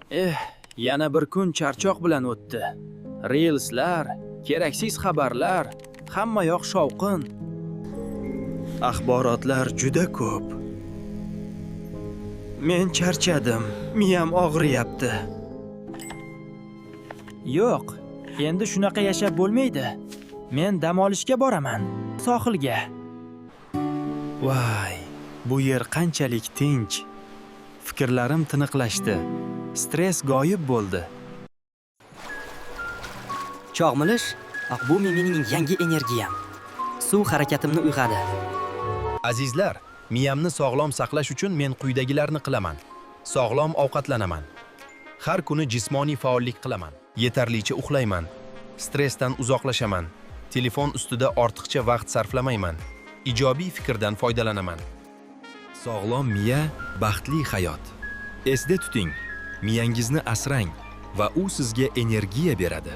Yana bir kun charchoq bilan o'tdi. Reelslar, keraksiz xabarlar, hamma yoq shovqin. Axborotlar juda ko'p. Men charchadim, miyam og'riyapti. Yo'q, endi shunaqa yashab bo'lmaydi. Men dam olishga boraman, sohilga. Voy, bu yer qanchalik tinch. Fikrlarim tiniqlashdi. Stress g'oyib bo'ldi. Chog'milish, bu mening yangi energiyam. Suv harakatimni uyg'adi. Azizlar, miyamni sog'lom saqlash uchun men quyidagilarni qilaman. Sog'lom ovqatlanaman. Har kuni jismoniy faollik qilaman. Yetarlicha uxlayman. Stressdan uzoqlashaman. Telefon ustida ortiqcha vaqt sarflamayman. Ijobiy fikrdan foydalanaman. Sog'lom miya baxtli hayot. Esda tuting, miyangizni asrang va u sizga energiya beradi.